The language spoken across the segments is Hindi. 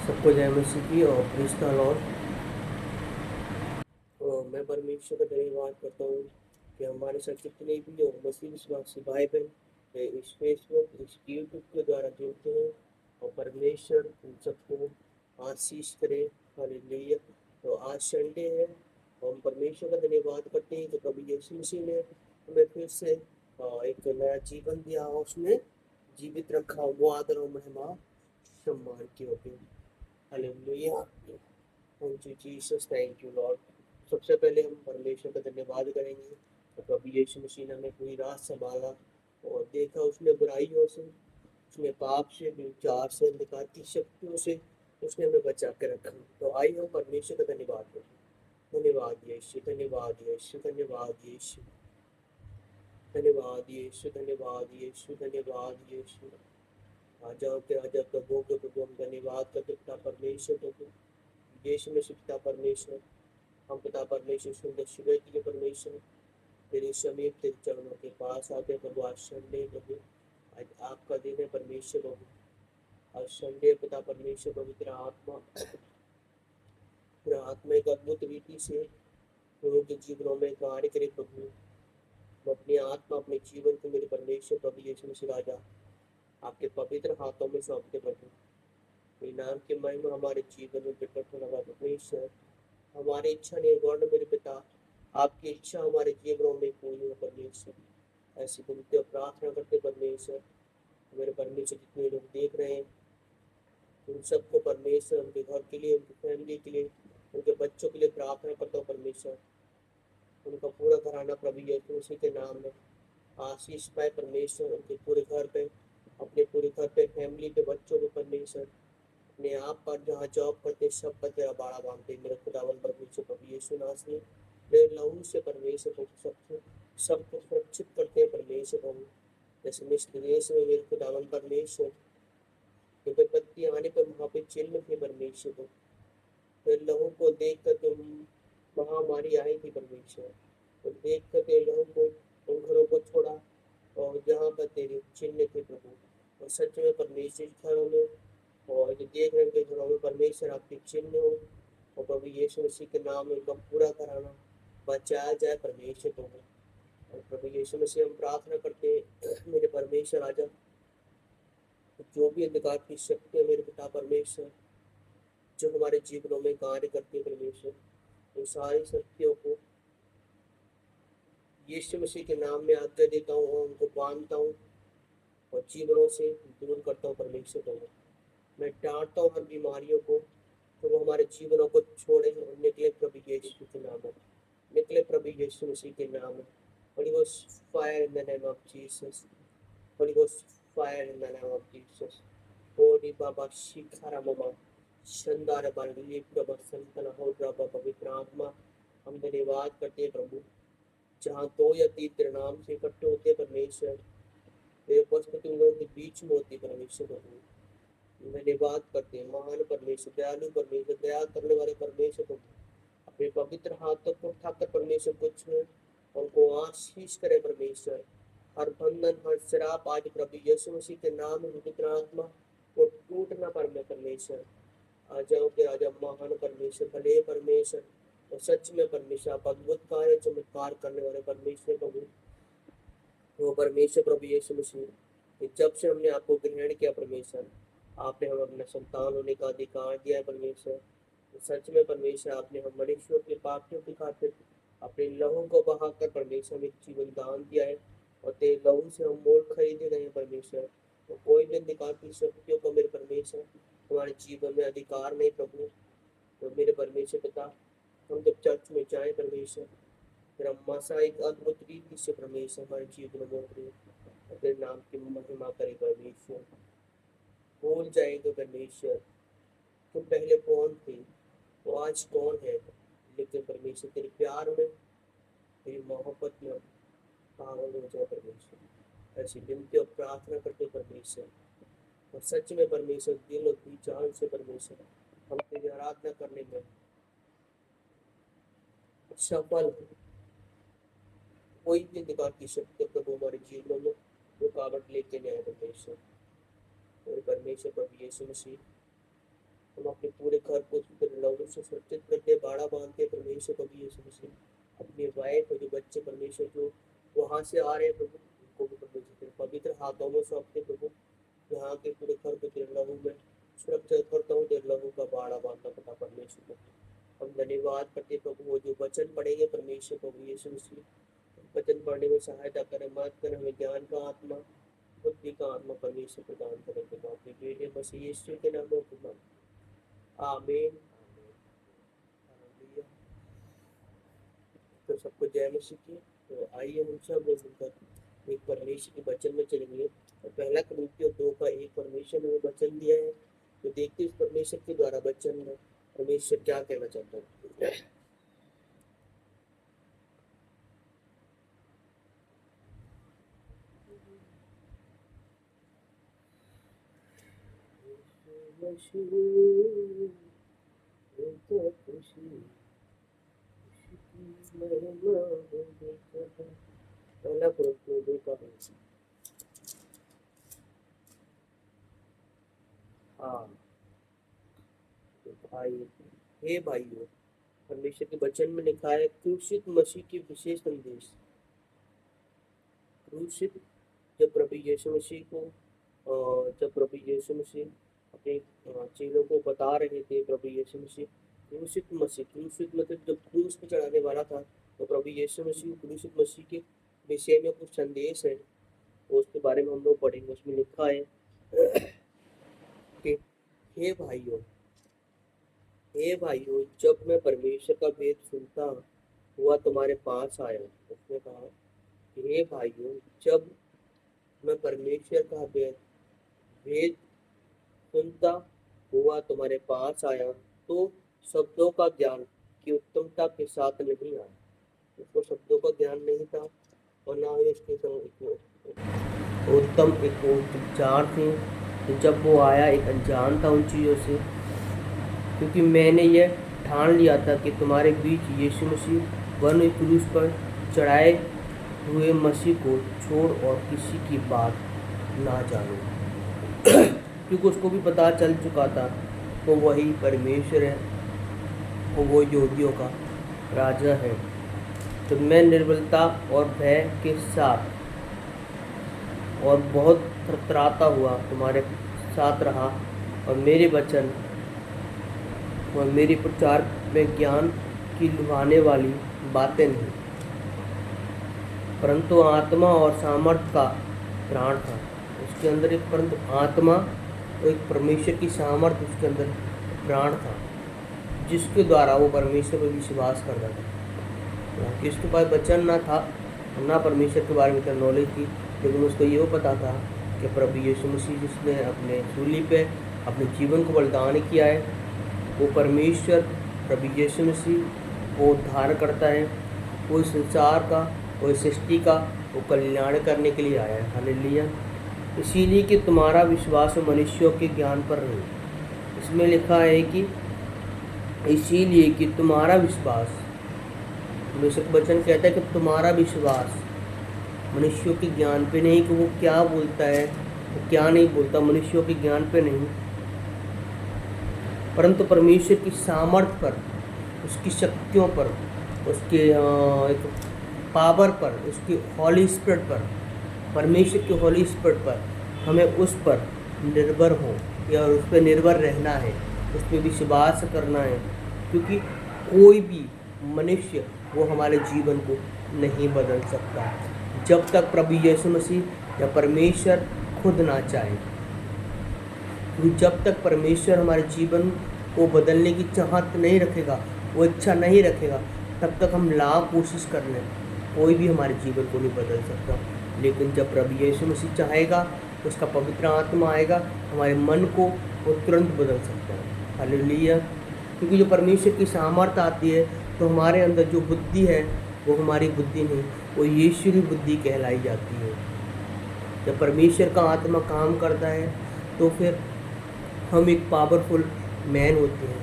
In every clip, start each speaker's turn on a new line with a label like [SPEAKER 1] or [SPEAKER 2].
[SPEAKER 1] सबको जय मसीह की और प्रेज़ द लॉर्ड। मैं परमेश्वर का धन्यवाद करता हूँ कि हमारे साथ जितने भी लोग मसीह विश्वासी भाई बहन इस फेसबुक इस यूट्यूब के द्वारा जुड़ते हैं और परमेश्वर उन सबको आशीष करे। हालेलुया। तो आज संडे है और हम परमेश्वर का धन्यवाद करते हैं कि प्रभु यीशु मसीह ने हमें फिर से एक नया जीवन दिया और उसने जीवित रखा। वो आदर और महिमा सम्मान की होती है। Hallelujah. Thank you Jesus, thank you Lord. सबसे पहले हम परमेश्वर का धन्यवाद करेंगे तो प्रभु यीशु मसीह ने हमें पूरी रात संभाला और देखा। उसने बुराइयों से, उसने पाप से, विचार से, अंधकार की शक्तियों से उसने हमें बचा के रखा। तो आइए हम परमेश्वर का धन्यवाद करें। धन्यवाद यीशु, धन्यवाद यीशु, धन्यवाद यीशु, धन्यवाद यीशु, धन्यवाद यीशु, धन्यवाद यीशु। राजाओं के राजा, प्रभुओं के प्रभु, हम धन्यवाद करते पिता परमेश्वर प्रभु यीशु में पिता परमेश्वर। हम पिता परमेश्वर सुंदर सुबह के लिए परमेश्वर तेरे समीप तेरे चरणों के पास आते प्रभु। आज संडे प्रभु, आज आपका दिन है परमेश्वर प्रभु। आज संडे पिता परमेश्वर प्रभु, तेरा आत्मा एक अद्भुत रीति से लोगों के जीवनों में कार्य करे प्रभु। मैं अपनी आत्मा अपने जीवन को मेरे परमेश्वर प्रभु यीशु मसीह राजा आपके पवित्र हाथों में सौंपते प्रभु। मेरे नाम की महिमा हमारे जीवन में प्रकट होना परमेश्वर। हमारी इच्छा नहीं वर्ण मेरे पिता, आपकी इच्छा हमारे जीवनों में पूरी हो परमेश्वर। ऐसी विनती और प्रार्थना करते परमेश्वर। मेरे परमेश्वर जितने लोग देख रहे हैं उन सबको परमेश्वर, उनके घर के लिए, उनकी फैमिली के लिए, उनके बच्चों के लिए प्रार्थना करता हूँ परमेश्वर। उनका पूरा घराना प्रभु यीशु मसीह के नाम में आशीष पाए परमेश्वर। उनके पूरे घर पे, अपने पूरे घर पे, फैमिली पे, बच्चों पे परमेश्वर। अपने आप पर जहाँ जॉब करते सब पर तेरा बाड़ा बांधते मेरे खुदावन परमेश्वर प्रभु यीशु नासरी। मेरे लहू से परमेश्वर प्रभु सबको सुरक्षित करते हैं परमेश्वर प्रभु। जैसे मिस्र देश में मेरे खुदावन परमेश्वर कि विपत्ति आने पर वहाँ पे चिन्ह थे परमेश्वर को। फिर लहू को देख कर तुम महामारी आई थी परमेश्वर। तो देख कर तेरे लहू को उन घरों को छोड़ा और जहाँ पर तेरे चिन्ह थे प्रभु। और सच में परमेश्वर घरों में और जो देख रहे के घरों में परमेश्वर आपके चिन्ह हो और प्रभु यीशु मसीह के नाम में उनका पूरा कराना बचाया जाए परमेश्वर प्रभु। और प्रभु यीशु मसीह हम प्रार्थना करते हैं मेरे परमेश्वर राजा, जो भी अंधकार की शक्ति है मेरे पिता परमेश्वर जो हमारे जीवनों में कार्य करती है परमेश्वर, उन सारी शक्तियों को यीशु मसीह के नाम में आज्ञा देता हूँ और उनको बांधता हूँ और जीवनों से दूर करता हूँ परमेश्वर प्रभु। मैं डांटता हूँ हर बीमारियों को तो वो हमारे जीवनों को छोड़े और निकले प्रभु यीशु के नाम में, निकले प्रभु यीशु मसीह के नाम में। Holy Ghost fire in the name of Jesus. Holy Ghost fire in the name of Jesus. Holy Baba Shikhara Mama Shandara Bali Prabha Santana हो प्रभा पवित्र आत्मा। हम धन्यवाद करते हैं प्रभु। जहाँ दो या तीन तेरे नाम से इकट्ठे होते परमेश्वर, तेरे उपस्थिति उन लोगों के बीच में होती परमेश्वर प्रभु। धन्यवाद करते हैं महान परमेश्वर, दयालु परमेश्वर, दया करने वाले परमेश्वर प्रभु। अपने पवित्र हाथों को उठाकर परमेश्वर कुछ उनको आशीष करे परमेश्वर। हर बंधन हर शराब आज प्रभु यीशु मसीह के नाम में पवित्र आत्मा वो टूटना परमेश्वर। आ जाओ के राजा महान परमेश्वर, भले परमेश्वर और सच में परमेश्वर आप अद्भुत कार्य चमत्कार करने वाले परमेश्वर प्रभु। वो परमेश्वर प्रभु यीशु मसीह जब से हमने आपको ग्रहण किया परमेश्वर, आपने हम अपना संतान होने का अधिकार दिया है परमेश्वर। सच में परमेश्वर आपने हम मनुष्यों के पापियों की खातिर अपने लहू को बहाकर परमेश्वर में जीवन दान दिया है और तेरे लहू से हम मोल खरीदे गए हैं परमेश्वर। तो कोई भी अंधकार की शक्तियों को मेरे परमेश्वर हमारे जीवन में अधिकार नहीं प्रभु। तो मेरे परमेश्वर पिता, हम जब चर्च में जाए परमेश्वर, तेरा मसा एक अद्भुत रीति से परमेश्वर हमारे जीवन में अपने नाम की महिमा करे परमेश्वर। भूल जाएंगे परमेश्वर तुम पहले कौन थे तो आज कौन है, लेकिन परमेश्वर तेरे प्यार में, तेरी मोहब्बत में पागल हो जाए परमेश्वर। ऐसी विनती और प्रार्थना करते परमेश्वर। और सच में परमेश्वर दिल और जान से परमेश्वर हम तेरी आराधना करने में सफल हो। कोई भी अंधकार की शक्ति प्रभु हमारे जीवनों में रुकावट लेके नहीं आए परमेश्वर। और परमेश्वर प्रभु यीशु मसीह हम अपने पूरे घर को लहू से सुरक्षित करते, बाड़ा बांधते परमेश्वर प्रभु यीशु मसीह। अपनी वाइफ और जो बच्चे परमेश्वर जो वहाँ से आ रहे हैं प्रभु, उनको भी परमेश्वर पवित्र हाथों में सौंपते प्रभु। यहाँ के पूरे घर को तेरे लहू में सुरक्षित करता हूँ, तेरे लहू का बाड़ा बांधता पता परमेश्वर को। हम धन्यवाद करते प्रभु, वो जो वचन पढ़ेंगे परमेश्वर प्रभु यीशु मसीह, वचन पढ़ने में सहायता करें, मदद करें, हमें ज्ञान का आत्मा, बुद्धि का आत्मा परमेश्वर प्रदान करें पिता के बेटे मसीह यीशु के नाम में आमीन। तो सबको जय मसीह की। तो आइए हम सब मिलकर एक परमेश्वर के वचन में चलेंगे। और पहला कुरिन्थियों 2:1 परमेश्वर ने वचन दिया है, तो देखते इस परमेश्वर के द्वारा वचन में परमेश्वर क्या कहना चाहता है। पहला कुरिन्थियों 2:1। हाँ तो भाई, हे भाइयों, परमेश्वर के वचन में लिखा है क्रूसित मसीह की विशेष संदेश। क्रूसित जब प्रभु यीशु मसीह अपने चेलों को बता रहे थे, प्रभु यीशु मसीह क्रूसित मतलब जब क्रूस पे चढ़ाने वाला था, तो प्रभु यीशु मसीह क्रूसित मसीह के विषय में कुछ संदेश है, तो उसके बारे में हम लोग पढ़ेंगे। उसमें लिखा है कि हे भाइयों, जब मैं परमेश्वर का भेद सुनता हुआ तुम्हारे पास आया। उसने कहा कि हे भाइयों, जब मैं परमेश्वर का भेद सुनता हुआ तुम्हारे पास आया, तो शब्दों का ज्ञान की उत्तमता के साथ नहीं आया। उसको शब्दों का ज्ञान नहीं था और ना ही इसके उत्तम एक विचार थे। तो जब वो आया एक अनजान था उन चीज़ों से, क्योंकि मैंने यह ठान लिया था कि तुम्हारे बीच यीशु मसीह वरन क्रूस पर चढ़ाए हुए मसीह को छोड़ और किसी की बात ना जानो। क्योंकि उसको भी पता चल चुका था वो वही परमेश्वर है, वो यहूदियों का राजा है। तो मैं निर्बलता और भय के साथ और बहुत थरथराता हुआ तुम्हारे साथ रहा, और मेरे वचन और मेरे प्रचार में ज्ञान की लुभाने वाली बातें नहीं, परंतु आत्मा और सामर्थ्य का प्राण था उसके अंदर। एक परंतु आत्मा और एक परमेश्वर की सामर्थ्य उसके अंदर प्राण था, जिसके द्वारा वो परमेश्वर पर विश्वास करता था। किसके पास वचन ना था, ना परमेश्वर के बारे में क्या नॉलेज थी, लेकिन उसको ये पता था कि प्रभु यीशु मसीह जिसने अपने सूली पे अपने जीवन को बलिदान किया है, वो परमेश्वर प्रभु यीशु मसीह वो उद्धार करता है। वो इस संसार का, वो इस सृष्टि का वो कल्याण करने के लिए आया है। हालेलुया। इसीलिए कि तुम्हारा विश्वास मनुष्यों के ज्ञान पर नहीं। इसमें लिखा है कि इसीलिए कि तुम्हारा विश्वास, वचन कहता है कि तुम्हारा विश्वास मनुष्यों के ज्ञान पे नहीं, कि वो क्या बोलता है वो क्या नहीं बोलता, मनुष्यों के ज्ञान पे नहीं, परंतु परमेश्वर की सामर्थ्य पर, उसकी शक्तियों पर, उसके एक पावर पर, उसकी हॉली स्पिरिट पर, परमेश्वर के हॉली स्पिरिट पर हमें उस पर निर्भर हो या उस पर निर्भर रहना है, उस पर विश्वास करना है। क्योंकि कोई भी मनुष्य वो हमारे जीवन को नहीं बदल सकता जब तक प्रभु यीशु मसीह या परमेश्वर खुद ना चाहे। क्योंकि जब तक परमेश्वर हमारे जीवन को बदलने की चाहत नहीं रखेगा, वो इच्छा नहीं रखेगा, तब तक हम लाख कोशिश कर लें, कोई भी हमारे जीवन को नहीं बदल सकता। लेकिन जब प्रभु यीशु मसीह चाहेगा, उसका पवित्र आत्मा आएगा, हमारे मन को वो तुरंत बदल सकता है। हालेलुया। क्योंकि जो परमेश्वर की सामर्थ्य आती है, तो हमारे अंदर जो बुद्धि है वो हमारी बुद्धि नहीं, वो यीशुरी बुद्धि कहलाई जाती है। जब परमेश्वर का आत्मा काम करता है, तो फिर हम एक पावरफुल मैन होते हैं।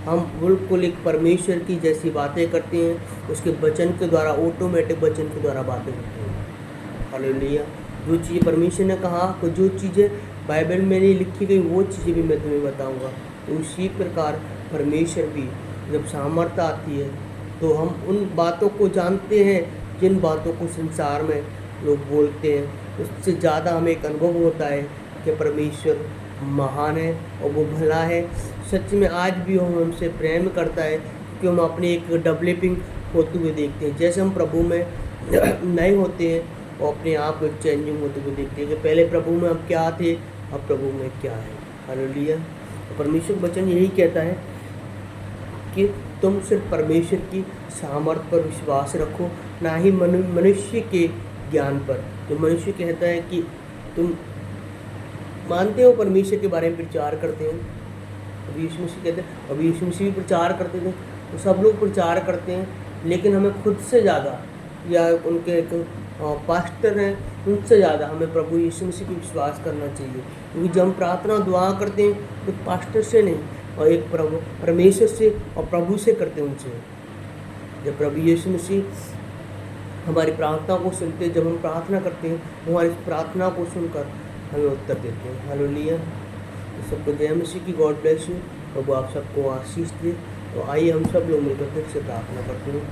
[SPEAKER 1] हम बिल्कुल एक परमेश्वर की जैसी बातें करते हैं, उसके वचन के द्वारा, ऑटोमेटिक वचन के द्वारा बातें करते हैं। हालेलुया। जो चीज़ परमेश्वर ने कहा, तो जो चीज़ें बाइबल में नहीं लिखी गई वो चीज़ें भी मैं तुम्हें बताऊंगा। तो उसी प्रकार परमेश्वर भी जब सामर्थ्य आती है तो हम उन बातों को जानते हैं जिन बातों को संसार में लोग बोलते हैं। उससे ज़्यादा हमें एक अनुभव होता है कि परमेश्वर महान है और वो भला है। सच में आज भी वो हमसे प्रेम करता है क्योंकि हम अपने एक डेवलपिंग होते हुए देखते हैं। जैसे हम प्रभु में नए होते हैं और अपने आप को चेंजिंग होते हुए देखते हैं कि पहले प्रभु में हम क्या थे, अब प्रभु में क्या है। हालेलुया। तो परमेश्वर वचन यही कहता है कि तुम सिर्फ परमेश्वर की सामर्थ्य पर विश्वास रखो, ना ही मनुष्य के ज्ञान पर। जो मनुष्य कहता है कि तुम मानते हो परमेश्वर के बारे में प्रचार करते हैं, अभी यीशु मसीह कहते हैं, अभी यीशु मसीह भी प्रचार करते थे, तो सब लोग प्रचार करते हैं, लेकिन हमें खुद से ज़्यादा या उनके एक पास्टर हैं उनसे ज़्यादा हमें प्रभु यीशु मसीह पर विश्वास करना चाहिए। क्योंकि जब हम प्रार्थना दुआ करते हैं तो पास्टर से नहीं और एक प्रभु परमेश्वर से और प्रभु से करते हैं उनसे। जब प्रभु यीशु मसीह हमारी प्रार्थना को सुनते, जब हम प्रार्थना करते हैं हमारी प्रार्थना को सुनकर हमें उत्तर देते हैं। हालेलुया। तो सबको जय मसीह की। God bless you. प्रभु आप सबको आशीष दे। तो आइए हम सब लोग मिलकर फिर से प्रार्थना करते हैं।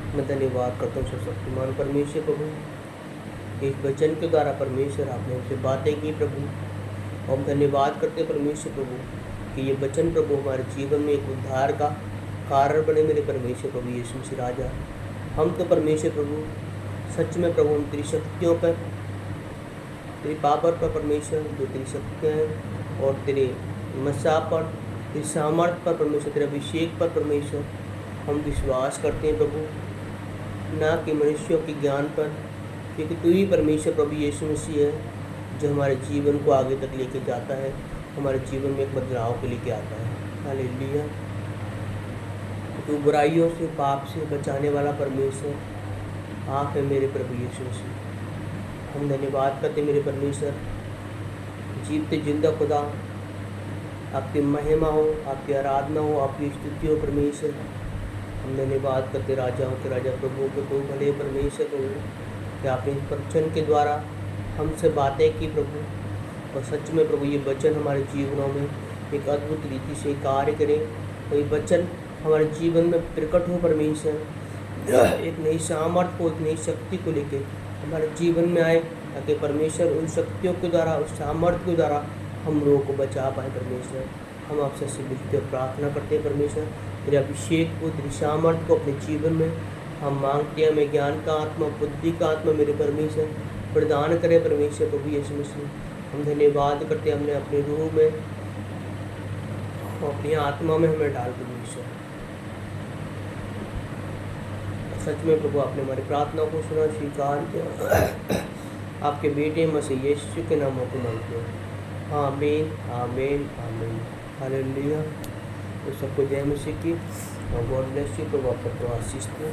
[SPEAKER 1] मैं धन्यवाद करता हूँ शक्तिमान परमेश्वर प्रभु, इस वचन के द्वारा परमेश्वर आपने हमसे बातें की प्रभु। हम धन्यवाद करते हैं परमेश्वर प्रभु कि ये वचन प्रभु हमारे जीवन में एक उद्धार का कारण बने। मेरे परमेश्वर प्रभु यीशु मसीह राजा, हम तो परमेश्वर प्रभु सच में प्रभु हम तेरी शक्तियों पर, तेरी पावर पर परमेश्वर, जो तेरी शक्तियाँ हैं और तेरे मसा पर, तेरी सामर्थ्य पर परमेश्वर, तेरे अभिषेक पर परमेश्वर हम विश्वास करते हैं प्रभु, ना कि मनुष्यों के ज्ञान पर। क्योंकि तू ही परमेश्वर प्रभु यीशु मसीह है जो हमारे जीवन को आगे तक लेके जाता है, हमारे जीवन में एक बदलाव के लेके आता है। हालेलुया। तू बुराइयों से, पाप से बचाने वाला परमेश्वर आप है मेरे प्रभु यीशु मसीह। हम धन्यवाद करते मेरे परमेश्वर, जीवते जिंदा खुदा, आपकी महिमा हो, आपकी आराधना हो, आपकी स्तुति हो परमेश्वर। हम धन्यवाद करते राजाओं के राजा, प्रभु के प्रभु, भले परमेश्वर प्रभु कि आपने इस वचन के द्वारा हमसे बातें की प्रभु, और सच में प्रभु ये वचन हमारे जीवनों में एक अद्भुत रीति से कार्य करे। और ये वचन हमारे जीवन में प्रकट हो परमेश्वर, एक नई सामर्थ्य को, एक नई शक्ति को लेके हमारे जीवन में आए, ताकि परमेश्वर उन शक्तियों के द्वारा, उस सामर्थ्य के द्वारा हम लोगों को बचा पाए परमेश्वर। हम आपसे विनती प्रार्थना करते हैं परमेश्वर, तेरे अभिषेक को, तेरी सामर्थ्य को अपने जीवन में हम मांगते हैं। हमें ज्ञान का आत्मा, बुद्धि का आत्मा मेरे परमेश्वर प्रदान करे परमेश्वर प्रभु यीशु मसीह। हम धन्यवाद करते हैं, हमने अपने रूह में, अपनी आत्मा में हमें डाल परमेश्वर। सच में प्रभु आपने हमारी प्रार्थना को सुना, स्वीकार किया। आपके बेटे मसीह यीशु के नाम को मांगते हैं, आमीन आमीन आमीन। हालेलुया। तो सबको जय मसीह की। God bless you. प्रभु आपको आशीष दे।